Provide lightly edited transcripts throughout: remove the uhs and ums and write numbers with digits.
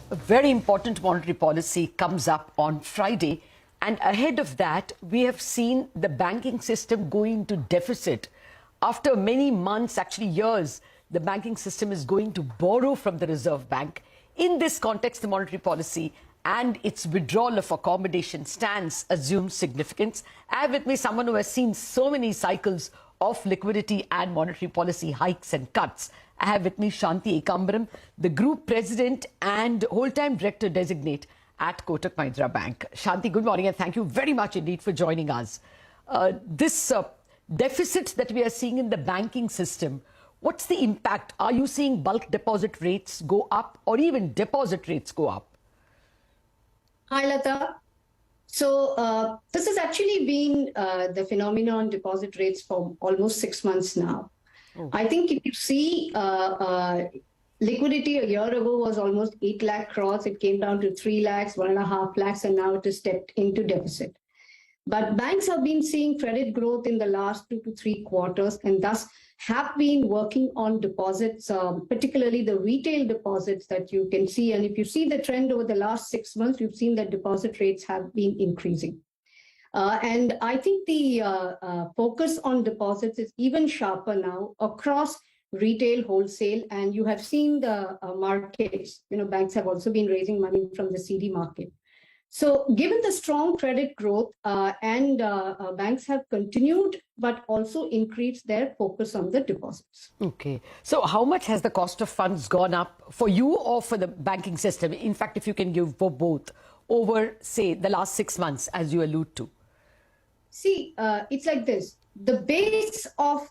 A very important monetary policy comes up on Friday, and ahead of that, we have seen the banking system go into deficit. After many months, actually years, the banking system is going to borrow from the Reserve Bank. In this context, the monetary policy and its withdrawal of accommodation stance assumes significance. I have with me someone who has seen so many cycles of liquidity and monetary policy hikes and cuts. I have with me Shanti Ekambaram, the Group President and Whole-Time Director Designate at Kotak Mahindra Bank. Shanti, good morning and thank you very much indeed for joining us. This deficit that we are seeing in the banking system, what's the impact? Are you seeing bulk deposit rates go up or even deposit rates go up? Hi, Lata. So this has actually been the phenomenon on deposit rates for almost 6 months now. Oh. I think if you see liquidity a year ago was almost 8 lakh crores. It came down to 3 lakhs, 1.5 lakhs, and now it has stepped into deficit. But banks have been seeing credit growth in the last 2 to 3 quarters and thus have been working on deposits, particularly the retail deposits that you can see. And if you see the trend over the last 6 months, you've seen that deposit rates have been increasing. And I think the focus on deposits is even sharper now across retail, wholesale, and you have seen the markets. You know, banks have also been raising money from the CD market. So given the strong credit growth banks have continued, but also increased their focus on the deposits. Okay. So how much has the cost of funds gone up for you or for the banking system? In fact, if you can give for both over, say, the last 6 months, as you allude to. See, it's like this. The base of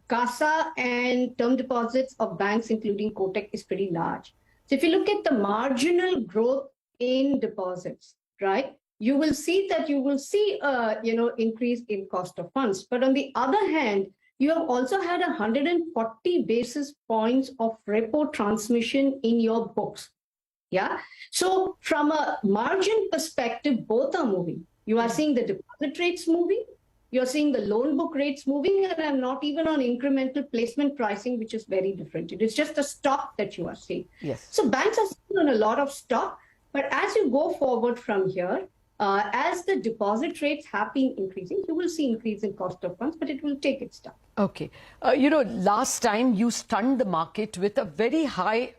CASA and term deposits of banks, including Kotak, is pretty large. So if you look at the marginal growth in deposits, right, you will see that increase in cost of funds. But on the other hand, you have also had 140 basis points of repo transmission in your books. Yeah. So from a margin perspective, both are moving. You are seeing the deposit rates moving. You're seeing the loan book rates moving, and I'm not even on incremental placement pricing, which is very different. It is just the stock that you are seeing. Yes. So banks are still on a lot of stock. But as you go forward from here, as the deposit rates have been increasing, you will see increase in cost of funds, but it will take its time. Okay. Last time you stunned the market with a very high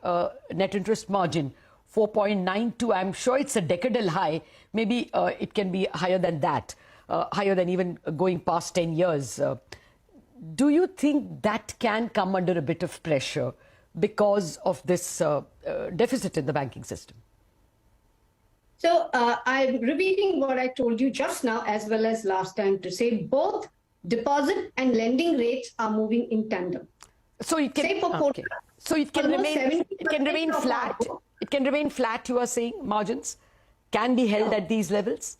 net interest margin, 4.92. I'm sure it's a decadal high. Maybe it can be higher than that, higher than even going past 10 years. Do you think that can come under a bit of pressure because of this deficit in the banking system? So I'm repeating what I told you just now, as well as last time, to say both deposit and lending rates are moving in tandem. So it can, okay. So it can remain flat. It can remain flat. You are saying margins can be held at these levels.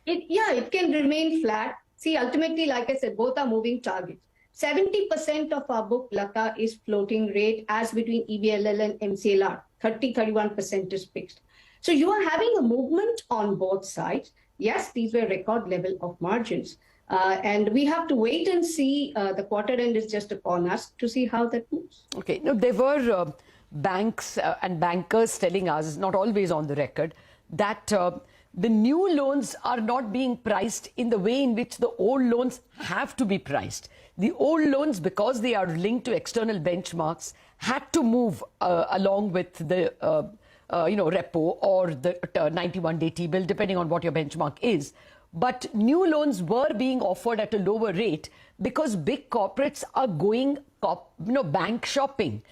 It can remain flat. See, ultimately, like I said, both are moving targets. 70% of our book, Lata, is floating rate, as between EBLL and MCLR. 31% is fixed. So you are having a movement on both sides. Yes, these were record level of margins. And we have to wait and see. The quarter end is just upon us to see how that moves. Okay. Now, there were banks and bankers telling us, not always on the record, that the new loans are not being priced in the way in which the old loans have to be priced. The old loans, because they are linked to external benchmarks, had to move along with the repo or the 91-day T-bill, depending on what your benchmark is. But new loans were being offered at a lower rate because big corporates are going bank shopping.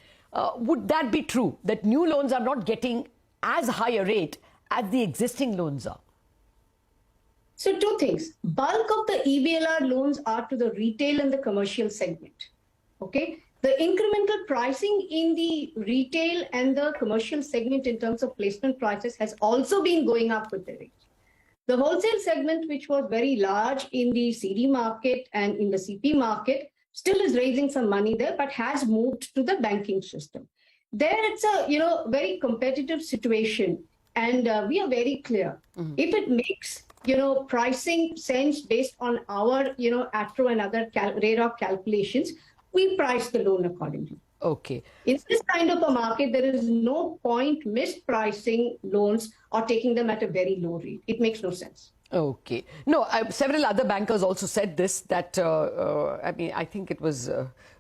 Would that be true, that new loans are not getting as high a rate as the existing loans are? So two things. Bulk of the EBLR loans are to the retail and the commercial segment. Okay. The incremental pricing in the retail and the commercial segment in terms of placement prices has also been going up with the rates. The wholesale segment, which was very large in the CD market and in the CP market, still is raising some money there, but has moved to the banking system. There it's a very competitive situation, and we are very clear. Mm-hmm. If it makes pricing sense based on our ATRO and other RAROC calculations, we price the loan accordingly. Okay. In this kind of a market, there is no point mispricing loans or taking them at a very low rate. It makes no sense. Okay. No, several other bankers also said this, that, I mean, I think it was,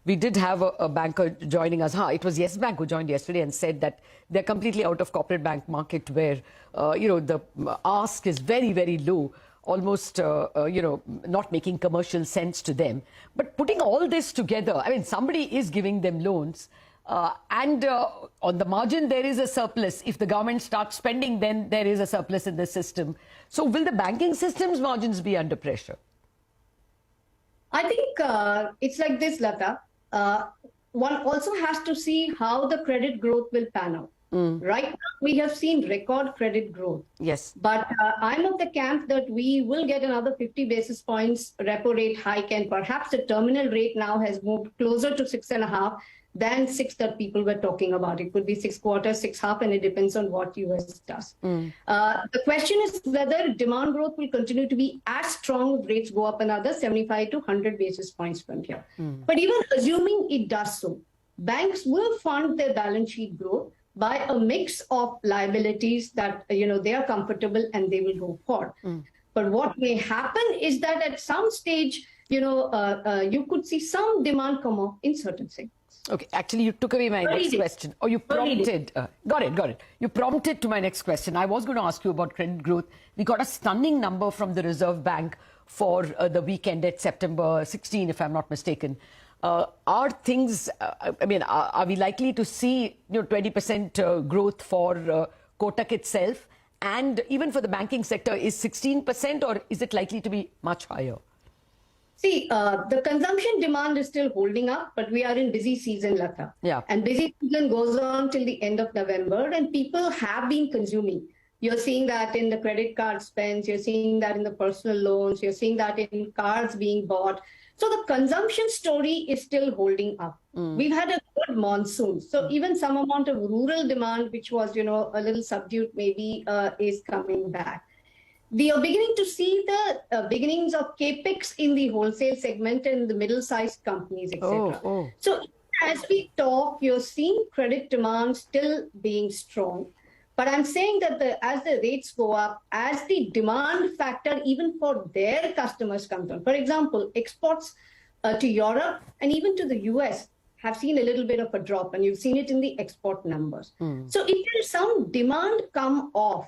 we did have a banker joining us. It was Yes Bank who joined yesterday and said that they're completely out of corporate bank market where, the ask is very, very low, almost, not making commercial sense to them. But putting all this together, I mean, somebody is giving them loans. And on the margin, there is a surplus. If the government starts spending, then there is a surplus in the system. So will the banking system's margins be under pressure? I think it's like this, Lata. One also has to see how the credit growth will pan out. Right now, we have seen record credit growth. Yes. But I'm of the camp that we will get another 50 basis points repo rate hike, and perhaps the terminal rate now has moved closer to 6.5 than 6 that people were talking about. It could be 6 quarters, 6.5, and it depends on what US does. The question is whether demand growth will continue to be as strong if rates go up another 75 to 100 basis points from here. But even assuming it does so, banks will fund their balance sheet growth by a mix of liabilities that they are comfortable and they will go for. But what may happen is that at some stage, you could see some demand come off in certain segments. Okay, actually, you took away my next question. Or you prompted. Got it. You prompted to my next question. I was going to ask you about credit growth. We got a stunning number from the Reserve Bank for the weekend at September 16, if I'm not mistaken. Are things, are we likely to see 20% growth for Kotak itself? And even for the banking sector, is 16% or is it likely to be much higher? See, the consumption demand is still holding up, but we are in busy season, Lata. Yeah. And busy season goes on till the end of November, and people have been consuming. You're seeing that in the credit card spends, you're seeing that in the personal loans, you're seeing that in cars being bought. So the consumption story is still holding up. We've had a good monsoon. So even some amount of rural demand, which was, a little subdued maybe, is coming back. We are beginning to see the beginnings of capex in the wholesale segment and the middle-sized companies, etc. So as we talk, you're seeing credit demand still being strong. But I'm saying that as the rates go up, as the demand factor even for their customers comes down. For example, exports to Europe and even to the US have seen a little bit of a drop, and you've seen it in the export numbers. So if there's some demand come off,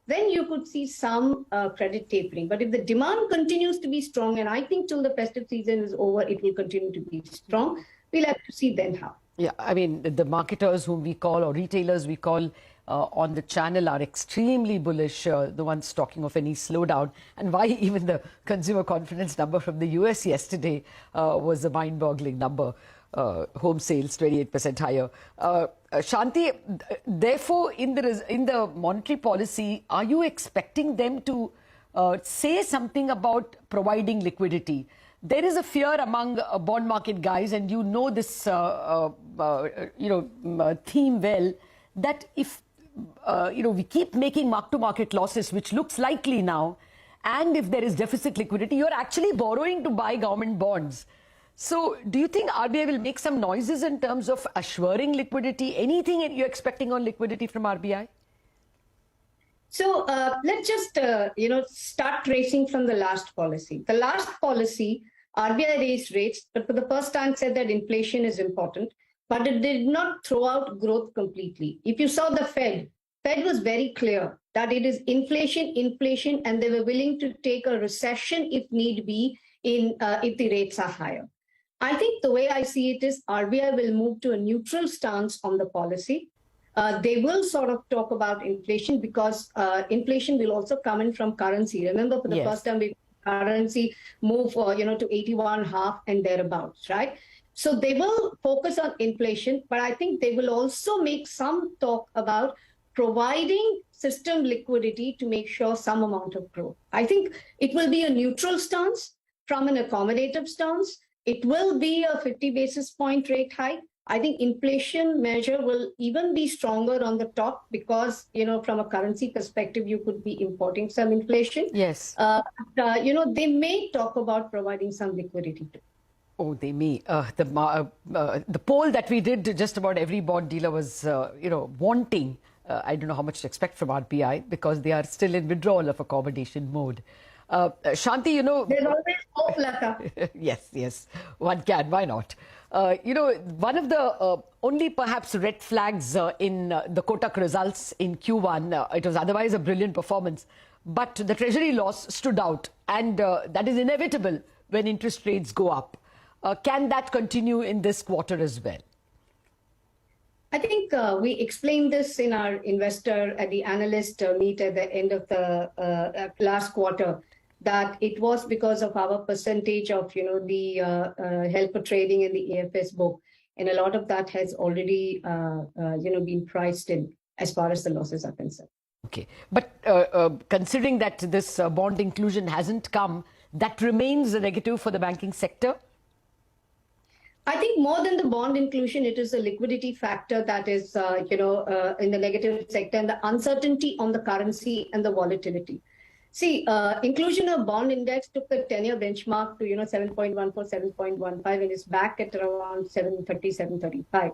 then you could see some credit tapering. But if the demand continues to be strong, and I think till the festive season is over, it will continue to be strong, we'll have to see then how. Yeah, I mean, the marketers whom we call, or retailers we call on the channel, are extremely bullish, the ones talking of any slowdown. And why even the consumer confidence number from the US yesterday was a mind-boggling number. Home sales 28% higher. Shanti, therefore, in the monetary policy, are you expecting them to say something about providing liquidity? There is a fear among bond market guys, and this theme well, that if we keep making mark-to-market losses, which looks likely now, and if there is deficit liquidity, you're actually borrowing to buy government bonds. So do you think RBI will make some noises in terms of assuring liquidity? Anything you're expecting on liquidity from RBI? So let's just, start tracing from the last policy. The last policy, RBI raised rates, but for the first time said that inflation is important, but it did not throw out growth completely. If you saw the Fed was very clear that it is inflation, and they were willing to take a recession if need be if the rates are higher. I think the way I see it is RBI will move to a neutral stance on the policy. They will sort of talk about inflation because inflation will also come in from currency. Remember, for the first time, currency move to 81.5 and thereabouts, right? So they will focus on inflation, but I think they will also make some talk about providing system liquidity to make sure some amount of growth. I think it will be a neutral stance from an accommodative stance. It will be a 50 basis point rate hike. I think inflation measure will even be stronger on the top because, from a currency perspective, you could be importing some inflation. Yes. They may talk about providing some liquidity too. Oh, they may. The poll that we did, just about every bond dealer was, wanting. I don't know how much to expect from RBI because they are still in withdrawal of accommodation mode. Shanti, There's always hope, Lata. yes, one can. Why not? One of the only perhaps red flags in the Kotak results in Q1, it was otherwise a brilliant performance, but the treasury loss stood out, and that is inevitable when interest rates go up. Can that continue in this quarter as well? I think we explained this in our the analyst meet at the end of the last quarter, that it was because of our percentage of, the helper trading in the AFS book. And a lot of that has already, been priced in as far as the losses are concerned. Okay. But considering that this bond inclusion hasn't come, that remains a negative for the banking sector? I think more than the bond inclusion, it is a liquidity factor that is, in the negative sector, and the uncertainty on the currency and the volatility. See, inclusion of bond index took the 10-year benchmark to, 7.14, 7.15, and is back at around 730, 735.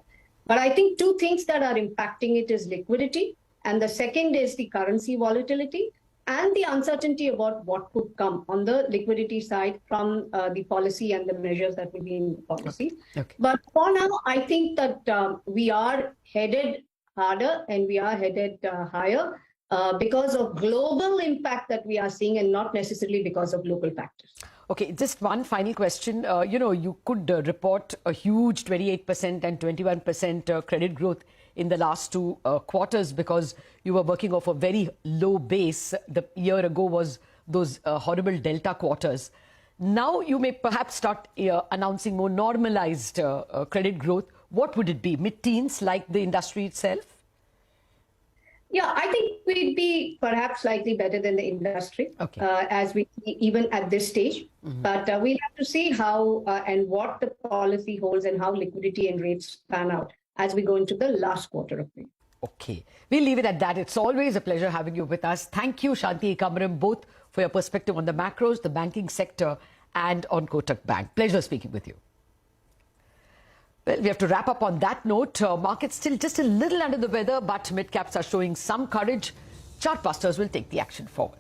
But I think two things that are impacting it is liquidity, and the second is the currency volatility and the uncertainty about what could come on the liquidity side from the policy and the measures that will be in the policy. Okay. But for now, I think that we are headed harder and we are headed higher because of global impact that we are seeing and not necessarily because of local factors. Okay, just one final question. You could report a huge 28% and 21% credit growth in the last two quarters because you were working off a very low base. The year ago was those horrible Delta quarters. Now you may perhaps start announcing more normalized credit growth. What would it be? Mid-teens like the industry itself? Yeah, I think we'd be perhaps slightly better than the industry, okay. As we see even at this stage. Mm-hmm. But we'll have to see how and what the policy holds and how liquidity and rates pan out as we go into the last quarter of the year. Okay, we'll leave it at that. It's always a pleasure having you with us. Thank you, Shanti Ekambaram, both for your perspective on the macros, the banking sector, and on Kotak Bank. Pleasure speaking with you. Well, we have to wrap up on that note. Markets still just a little under the weather, but mid-caps are showing some courage. Chartbusters will take the action forward.